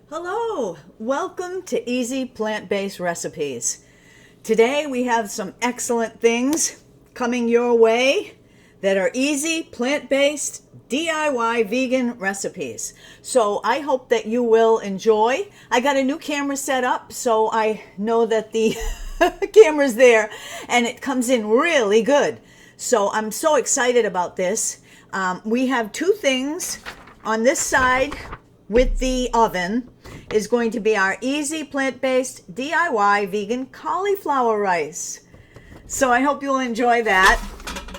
Hello, welcome to Easy Plant-Based Recipes. Today we have some excellent things coming your way that are easy, plant-based, DIY vegan recipes. So I hope that you will enjoy. I got a new camera set up, so I know that the camera's there and it comes in really good. So I'm so excited about this. We have two things on this side with the oven is going to be our easy plant-based DIY vegan cauliflower rice. So I hope you'll enjoy that.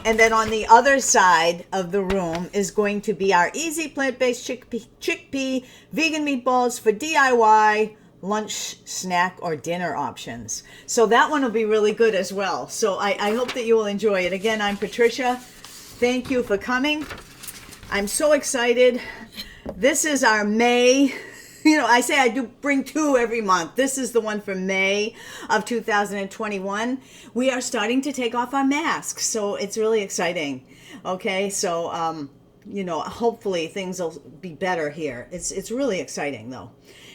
And then on the other side of the room is going to be our easy plant-based chickpea vegan meatballs for DIY lunch, snack, or dinner options. So that one will be really good as well. So I hope that you will enjoy it. Again, I'm Patricia. Thank you for coming. I'm so excited. This is our May. I say I do bring two every month. This is the one for May of 2021. We are starting to take off our masks, so it's really exciting. Okay, so, hopefully things will be better here. It's really exciting, though.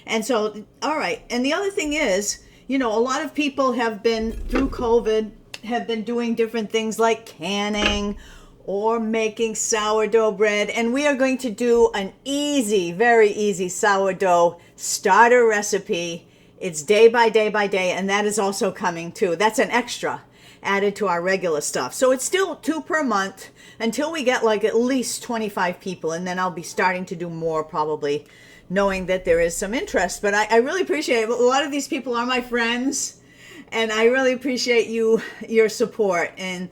And so, all right. And the other thing is, a lot of people have been, through COVID, have been doing different things like canning or making sourdough bread, and we are going to do an easy, very easy sourdough starter recipe. It's day by day by day, and that is also coming too. That's an extra added to our regular stuff. So it's still 2 per month until we get like at least 25 people, and then I'll be starting to do more probably, knowing that there is some interest. But I really appreciate it. A lot of these people are my friends, and I really appreciate your support and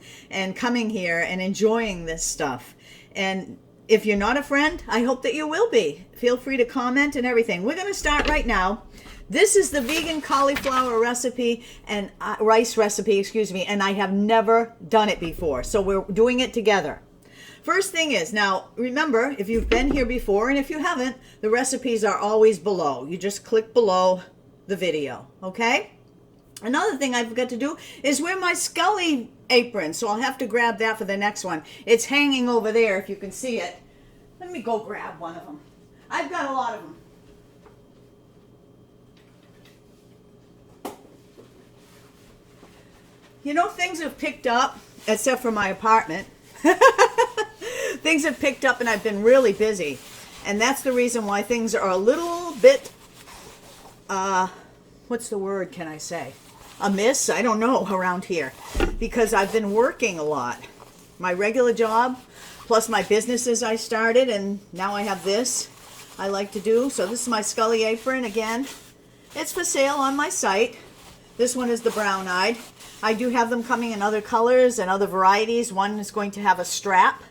coming here and enjoying this stuff. And if you're not a friend, I hope that you will be. Feel free to comment and everything. We're going to start right now. This is the vegan cauliflower recipe and rice recipe, and I have never done it before. So we're doing it together. First thing is, now remember, if you've been here before, and if you haven't, the recipes are always below. You just click below the video, okay? Another thing I forgot to do is wear my Scully apron, so I'll have to grab that for the next one. It's hanging over there if you can see it. Let me go grab one of them. I've got a lot of them. Things have picked up, except for my apartment. Things have picked up and I've been really busy. And that's the reason why things are a little bit, what's the word can I say? Amiss, I don't know, around here, because I've been working a lot. My regular job, plus my businesses I started, and now I have this I like to do. So this is my Scully apron again. It's for sale on my site. This one is the brown-eyed. I do have them coming in other colors and other varieties. One is going to have a strap,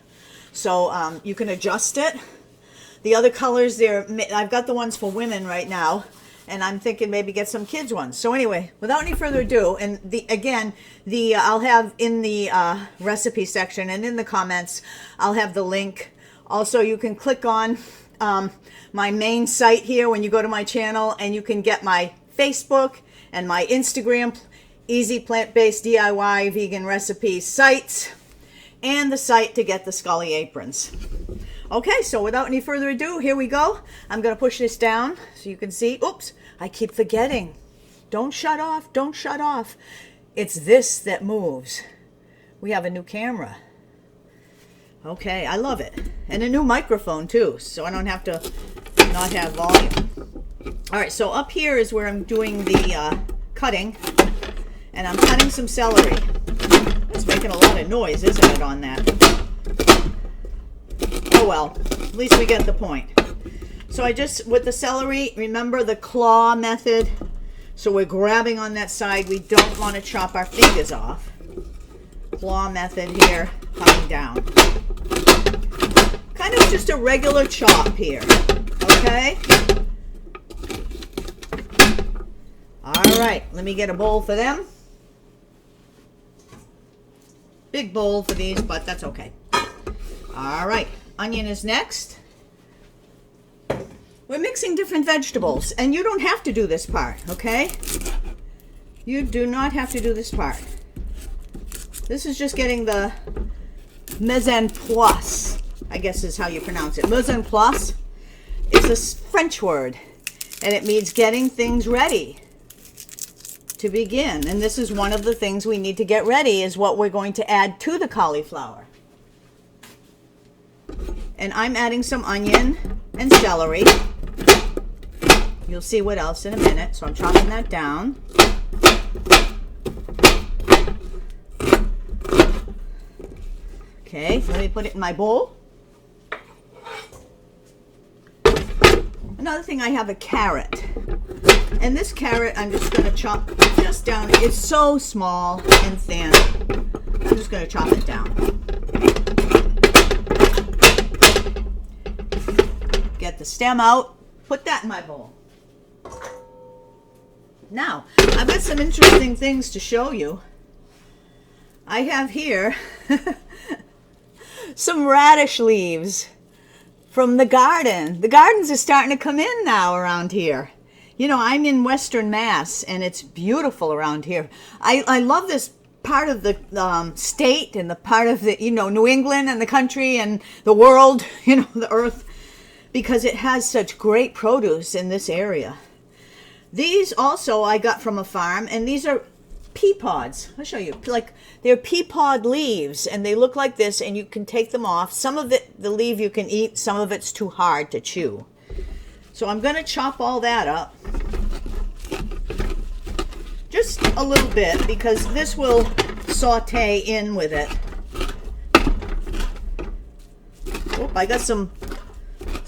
so you can adjust it. The other colors, I've got the ones for women right now, and I'm thinking maybe get some kids ones. So anyway, without any further ado, and I'll have in the recipe section and in the comments, I'll have the link. Also, you can click on my main site here when you go to my channel, and you can get my Facebook and my Instagram, Easy Plant-Based DIY Vegan Recipes sites, and the site to get the Scully aprons. Okay, so without any further ado, here we go. I'm going to push this down so you can see. Oops, I keep forgetting. Don't shut off, don't shut off. It's this that moves. We have a new camera. Okay, I love it. And a new microphone too, so I don't have to not have volume. All right, so up here is where I'm doing the cutting. And I'm cutting some celery. It's making a lot of noise, isn't it, on that? Oh well, at least we get the point. So with the celery, remember the claw method. So we're grabbing on that side. We don't want to chop our fingers off. Claw method here, coming down. Kind of just a regular chop here, okay? All right, let me get a bowl for them. Big bowl for these, but that's okay. All right, onion is next. We're mixing different vegetables, and you don't have to do this part, okay? You do not have to do this part. This is just getting the mise en place, I guess is how you pronounce it. Mise en place is a French word. and it means getting things ready to begin. And this is one of the things we need to get ready, is what we're going to add to the cauliflower. And I'm adding some onion and celery. You'll see what else in a minute. So I'm chopping that down. Okay, let me put it in my bowl. Another thing, I have a carrot. And this carrot I'm just going to chop just down. It's so small and thin. I'm just going to chop it down. Get the stem out. Put that in my bowl. Now, I've got some interesting things to show you. I have here some radish leaves from the garden. The gardens are starting to come in now around here. You know, I'm in Western Mass, and it's beautiful around here. I love this part of the state, and the part of the, you know, New England and the country and the world, you know, the earth, because it has such great produce in this area. These also I got from a farm, and these are pea pods. I'll show you. Like, they're pea pod leaves, and they look like this, and you can take them off. Some of it, the leaf you can eat, some of it's too hard to chew. So I'm going to chop all that up. Just a little bit, because this will saute in with it. Oh, I got some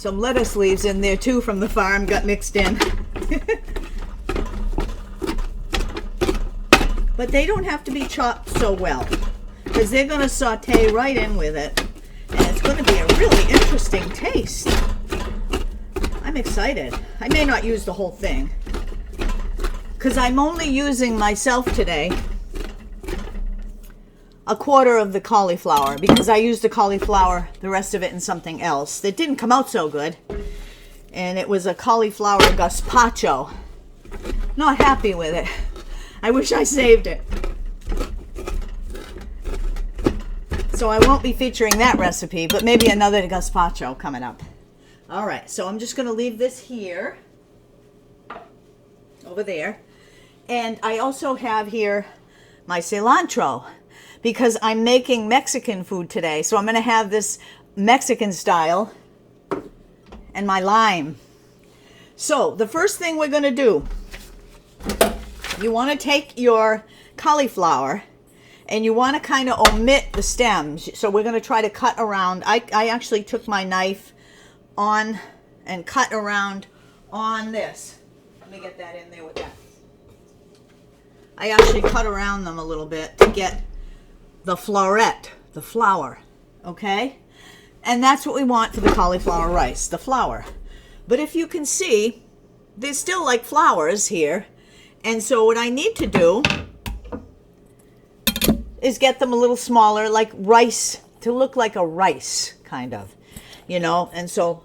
lettuce leaves in there too from the farm, got mixed in. But they don't have to be chopped so well, because they're going to saute right in with it, and it's going to be a really interesting taste. I'm excited. I may not use the whole thing, because I'm only using myself today a quarter of the cauliflower, because I used the cauliflower, the rest of it, in something else that didn't come out so good, and it was a cauliflower gazpacho. Not happy with it. I wish I saved it. So I won't be featuring that recipe, but maybe another gazpacho coming up. All right, so I'm just going to leave this here, over there. And I also have here my cilantro, because I'm making Mexican food today. So I'm going to have this Mexican style, and my lime. So the first thing we're going to do, you want to take your cauliflower and you want to kind of omit the stems. So we're going to try to cut around. I actually took my knife on and cut around on this. Let me get that in there with that. I actually cut around them a little bit to get the floret, the flower, okay? And that's what we want for the cauliflower rice, the flower. But if you can see, there's still like flowers here. And so what I need to do is get them a little smaller, like rice, to look like a rice, kind of, you know. And so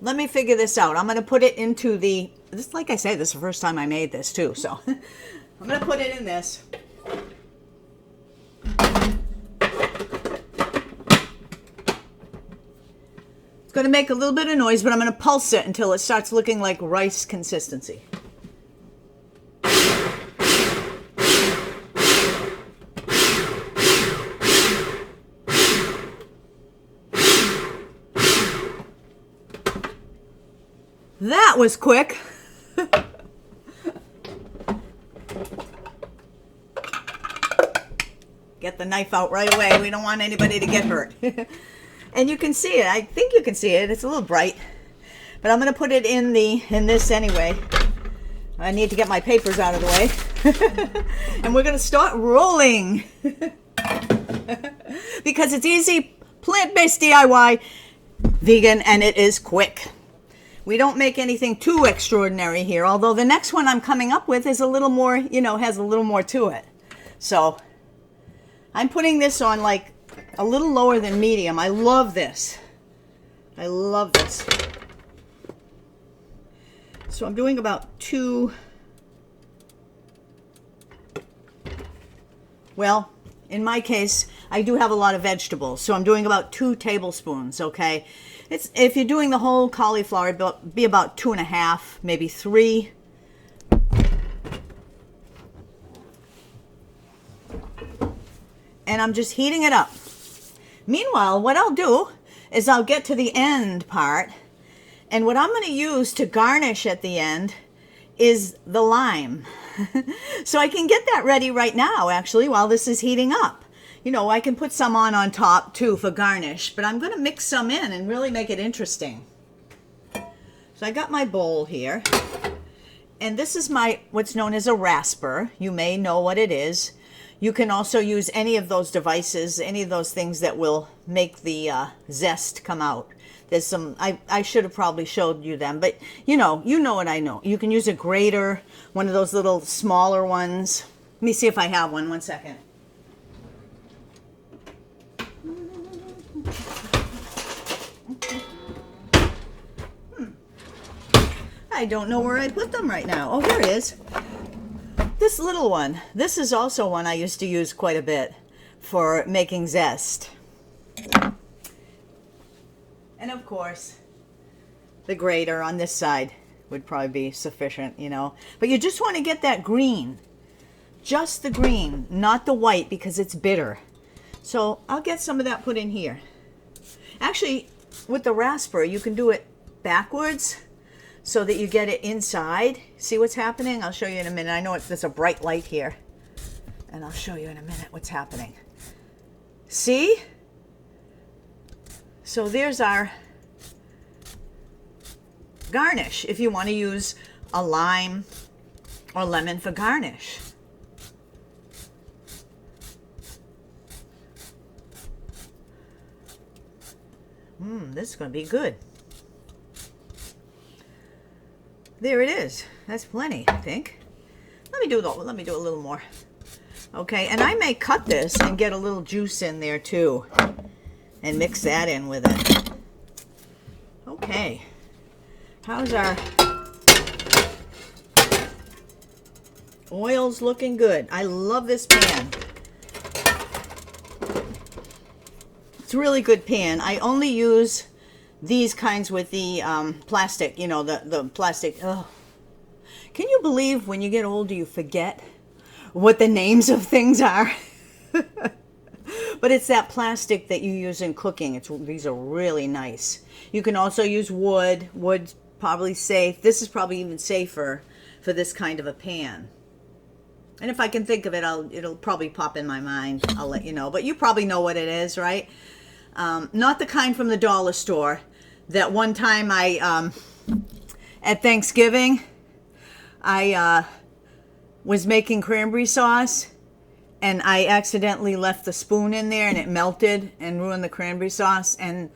let me figure this out. I'm going to put it into the, this, like I say, this is the first time I made this too. So I'm going to put it in this. It's going to make a little bit of noise, but I'm going to pulse it until it starts looking like rice consistency. That was quick. Get the knife out right away. We don't want anybody to get hurt. And you can see it. I think you can see it. It's a little bright. But I'm going to put it in this anyway. I need to get my papers out of the way. And we're going to start rolling. Because it's easy, plant-based DIY, vegan, and it is quick. We don't make anything too extraordinary here, although the next one I'm coming up with is a little more, you know, has a little more to it. So I'm putting this on like a little lower than medium. I love this. I love this. So I'm doing about 2, well, in my case, I do have a lot of vegetables, so I'm doing about 2 tablespoons, okay? If you're doing the whole cauliflower, it'll be about 2.5, maybe 3. And I'm just heating it up. Meanwhile, what I'll do is I'll get to the end part, and what I'm going to use to garnish at the end is the lime. So I can get that ready right now, actually, while this is heating up. You know, I can put some on top too for garnish, but I'm going to mix some in and really make it interesting. So I got my bowl here, and this is my what's known as a rasper. You may know what it is. You can also use any of those devices, any of those things that will make the zest come out. There's some, I should have probably showed you them, but you know what I know. You can use a grater, one of those little smaller ones. Let me see if I have one. 1 second. I don't know where I put them right now. Oh, here it is. This little one. This is also one I used to use quite a bit for making zest. And of course, the grater on this side would probably be sufficient, you know. But you just want to get that green. Just the green, not the white, because it's bitter. So I'll get some of that put in here. Actually, with the rasper, you can do it backwards so that you get it inside. See what's happening? I'll show you in a minute. I know there's a bright light here, and I'll show you in a minute what's happening. See? So there's our garnish, if you want to use a lime or lemon for garnish. This is going to be good. There it is. That's plenty, I think. Let me do a little more. Okay, and I may cut this and get a little juice in there too, and mix that in with it. Okay, how's our oil's looking good? I love this pan. It's a really good pan. I only use these kinds with the plastic, you know, the plastic. Oh. Can you believe when you get older you forget what the names of things are? But it's that plastic that you use in cooking. These are really nice. You can also use wood. Wood's probably safe. This is probably even safer for this kind of a pan. And if I can think of it, it'll probably pop in my mind. I'll let you know. But you probably know what it is, right? Not the kind from the dollar store. That one time at Thanksgiving, I was making cranberry sauce, and I accidentally left the spoon in there, and it melted and ruined the cranberry sauce, and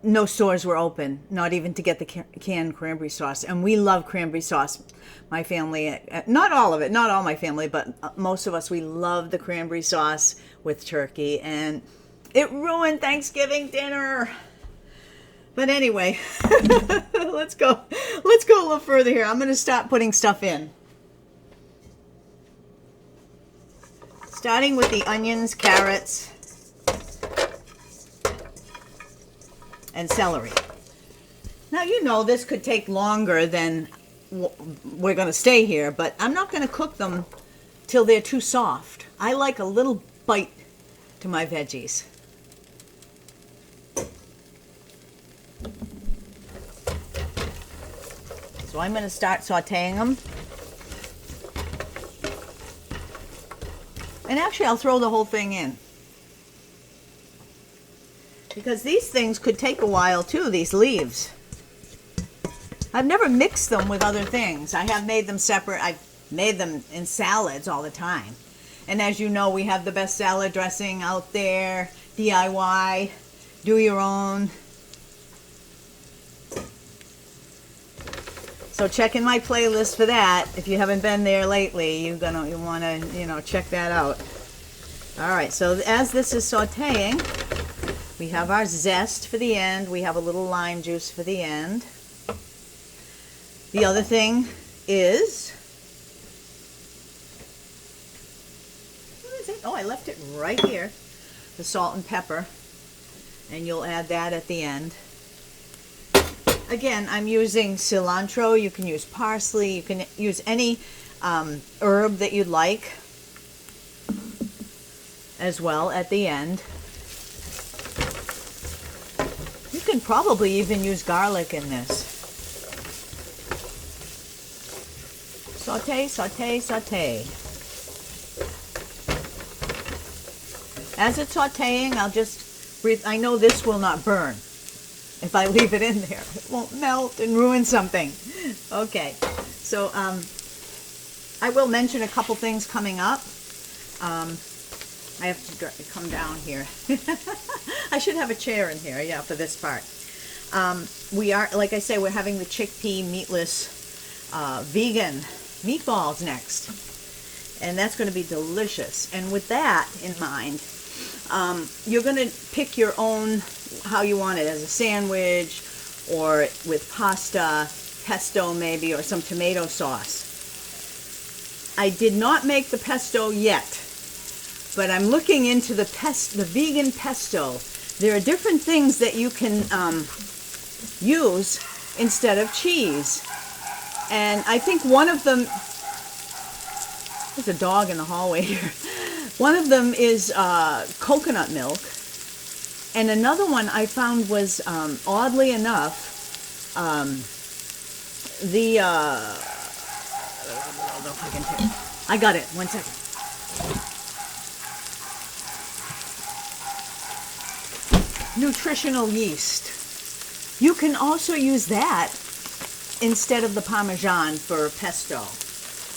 no stores were open, not even to get the canned cranberry sauce. And we love cranberry sauce. My family, not all of it, not all my family, but most of us, we love the cranberry sauce with turkey, and it ruined Thanksgiving dinner. But anyway, let's go a little further here. I'm going to start putting stuff in. Starting with the onions, carrots, and celery. Now, you know this could take longer than we're going to stay here, but I'm not going to cook them till they're too soft. I like a little bite to my veggies. So I'm going to start sauteing them. And actually, I'll throw the whole thing in. Because these things could take a while too, these leaves. I've never mixed them with other things. I have made them separate. I've made them in salads all the time. And as you know, we have the best salad dressing out there. DIY. Do your own. So check in my playlist for that. If you haven't been there lately, you want to, check that out. All right, so as this is sauteing, we have our zest for the end. We have a little lime juice for the end. The other thing is, what is it? Oh, I left it right here. The salt and pepper, and you'll add that at the end. Again, I'm using cilantro. You can use parsley. You can use any herb that you'd like as well at the end. You can probably even use garlic in this. Saute, saute, saute. As it's sauteing, I'll just breathe. I know this will not burn if I leave it in there. It won't melt and ruin something. Okay, so I will mention a couple things coming up. I have to come down here. I should have a chair in here, yeah, for this part. We are, like I say, we're having the chickpea meatless vegan meatballs next. And that's going to be delicious. And with that in mind, you're going to pick your own, how you want it, as a sandwich or with pasta, pesto maybe, or some tomato sauce. I did not make the pesto yet, but I'm looking into the vegan pesto. There are different things that you can use instead of cheese. And I think one of them, there's a dog in the hallway here. One of them is coconut milk. And another one I found was, oddly enough, I got it, 1 second. Nutritional yeast. You can also use that instead of the Parmesan for pesto.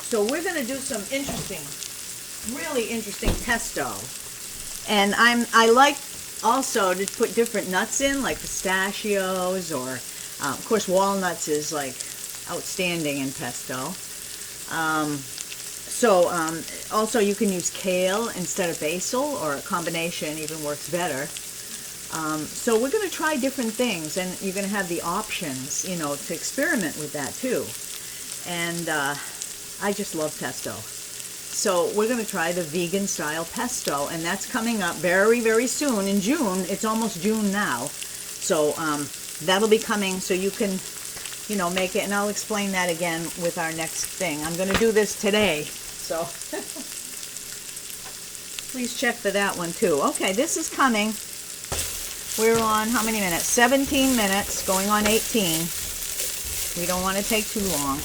So we're going to do some really interesting pesto. And I like also to put different nuts in, like pistachios, or of course walnuts is like outstanding in pesto. Also you can use kale instead of basil, or a combination even works better. So we're going to try different things, and you're going to have the options, you know, to experiment with that too. And I just love pesto. So we're going to try the vegan style pesto, and that's coming up very, very soon in June. It's almost June now. So that'll be coming, so you can, you know, make it, and I'll explain that again with our next thing. I'm going to do this today, so please check for that one too. Okay, this is coming. We're on how many minutes? 17 minutes, going on 18. We don't want to take too long.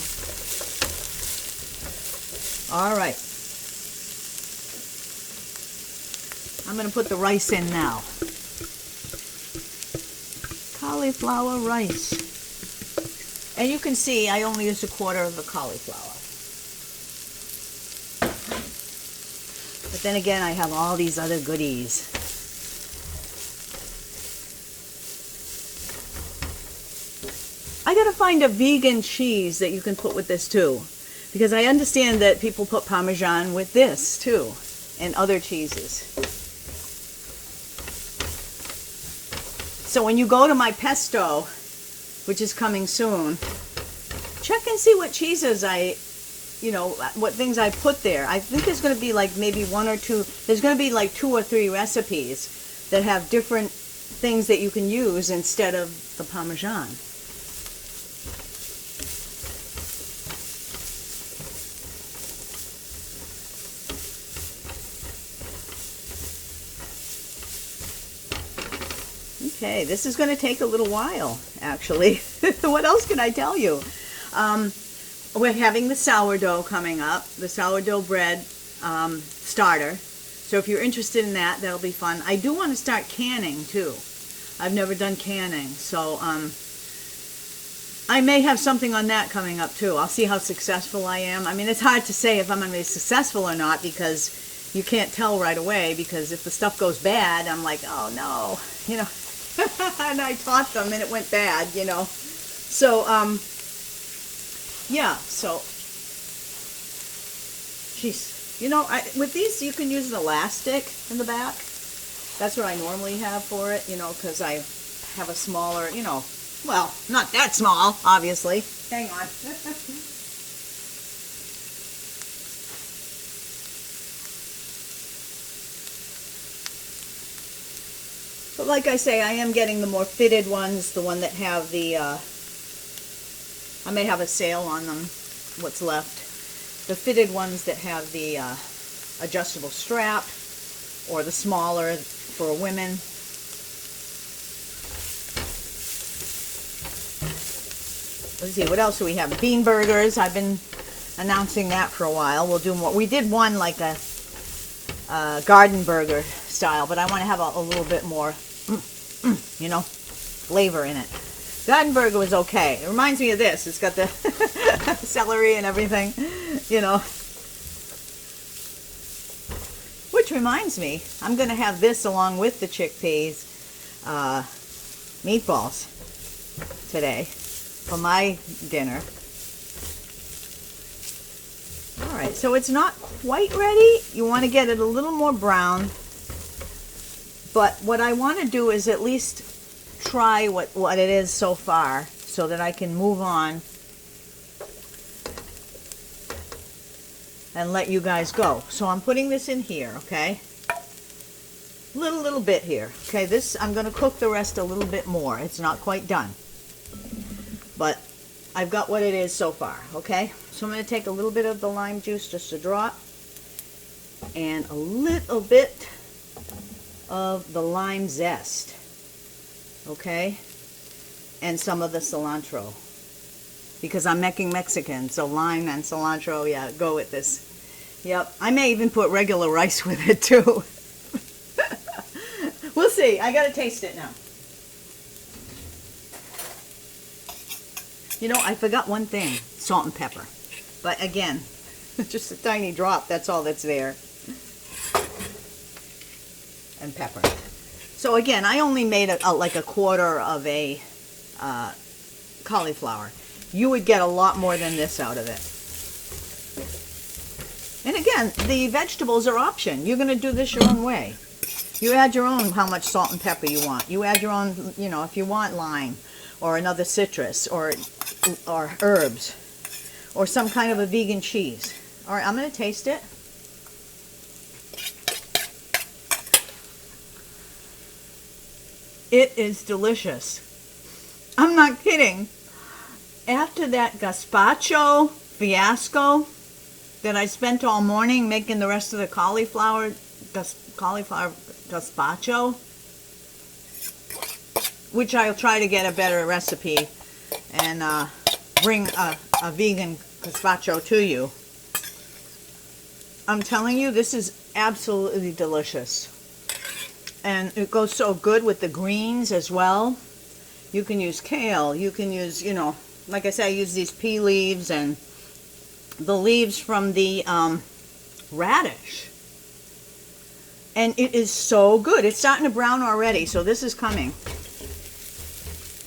All right. I'm going to put the rice in now. Cauliflower rice. And you can see I only used 1/4 of the cauliflower. But then again, I have all these other goodies. I gotta find a vegan cheese that you can put with this too, because I understand that people put Parmesan with this too, and other cheeses. So when you go to my pesto, which is coming soon, check and see what cheeses what things I put there. I think there's going to be like maybe 1 or 2, there's going to be like 2 or 3 recipes that have different things that you can use instead of the Parmesan. Okay, this is going to take a little while, actually. What else can I tell you? We're having the sourdough coming up, the sourdough bread starter. So if you're interested in that, that'll be fun. I do want to start canning, too. I've never done canning, so I may have something on that coming up, too. I'll see how successful I am. I mean, it's hard to say if I'm going to be successful or not, because you can't tell right away, because if the stuff goes bad, I'm like, oh, no, you know. And I taught them and it went bad, you know. So, yeah, so, geez. You know, with these, you can use an elastic in the back. That's what I normally have for it, you know, because I have a smaller, you know, well, not that small, obviously. Hang on. But like I say, I am getting the more fitted ones, the one that have the I may have a sale on them, what's left. The fitted ones that have the adjustable strap, or the smaller for women. Let's see, what else do we have? Bean burgers. I've been announcing that for a while. We'll do more. We did one like a garden burger style, but I want to have a little bit more, you know, flavor in it. Garden burger was okay. It reminds me of this. It's got the celery and everything, you know. Which reminds me, I'm going to have this along with the chickpeas meatballs today for my dinner. All right, so it's not quite ready. You want to get it a little more brown. But what I want to do is at least try what it is so far so that I can move on and let you guys go. So I'm putting this in here, okay? Little bit here. Okay, this, I'm going to cook the rest a little bit more. It's not quite done. But I've got what it is so far, okay? So I'm going to take a little bit of the lime juice, just a drop, and a little bit of the lime zest, okay? And some of the cilantro, because I'm making Mexican, so lime and cilantro, yeah, go with this. Yep, I may even put regular rice with it too. We'll see. I gotta taste it now. You know, I forgot one thing, salt and pepper. But again, just a tiny drop, that's all that's there. And pepper. So again, I only made like a quarter of a cauliflower. You would get a lot more than this out of it. And again, the vegetables are option. You're going to do this your own way. You add your own how much salt and pepper you want. You add your own, you know, if you want lime or another citrus or herbs or some kind of a vegan cheese. All right, I'm going to taste it. It is delicious. I'm not kidding. After that gazpacho fiasco that I spent all morning making the rest of the cauliflower gazpacho, which I'll try to get a better recipe and bring a vegan gazpacho to you. I'm telling you, this is absolutely delicious. And it goes so good with the greens as well. You can use kale. You can use, you know, like I said, I use these pea leaves and the leaves from the radish. And it is so good. It's starting to brown already, so this is coming.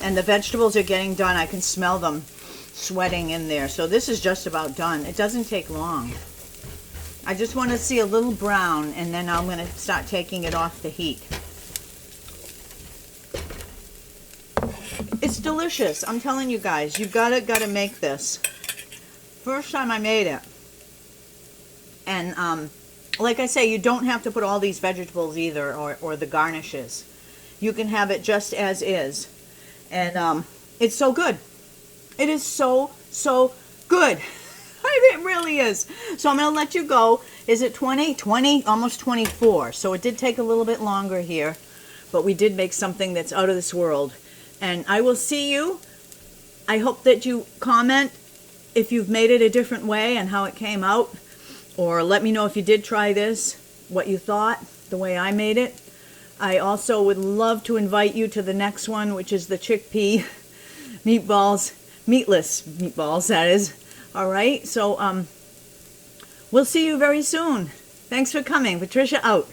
And the vegetables are getting done. I can smell them sweating in there. So this is just about done. It doesn't take long. I just want to see a little brown, and then I'm going to start taking it off the heat. It's delicious. I'm telling you guys, you've gotta make this. First time I made it. And like I say, you don't have to put all these vegetables either, or the garnishes. You can have it just as is. And it's so good. It is so good. It really is. So I'm going to let you go. Is it 20? Almost 24. So it did take a little bit longer here. But we did make something that's out of this world. And I will see you. I hope that you comment if you've made it a different way and how it came out. Or let me know if you did try this, what you thought, the way I made it. I also would love to invite you to the next one, which is the chickpea meatballs. Meatless meatballs, that is. All right, so we'll see you very soon. Thanks for coming. Patricia out.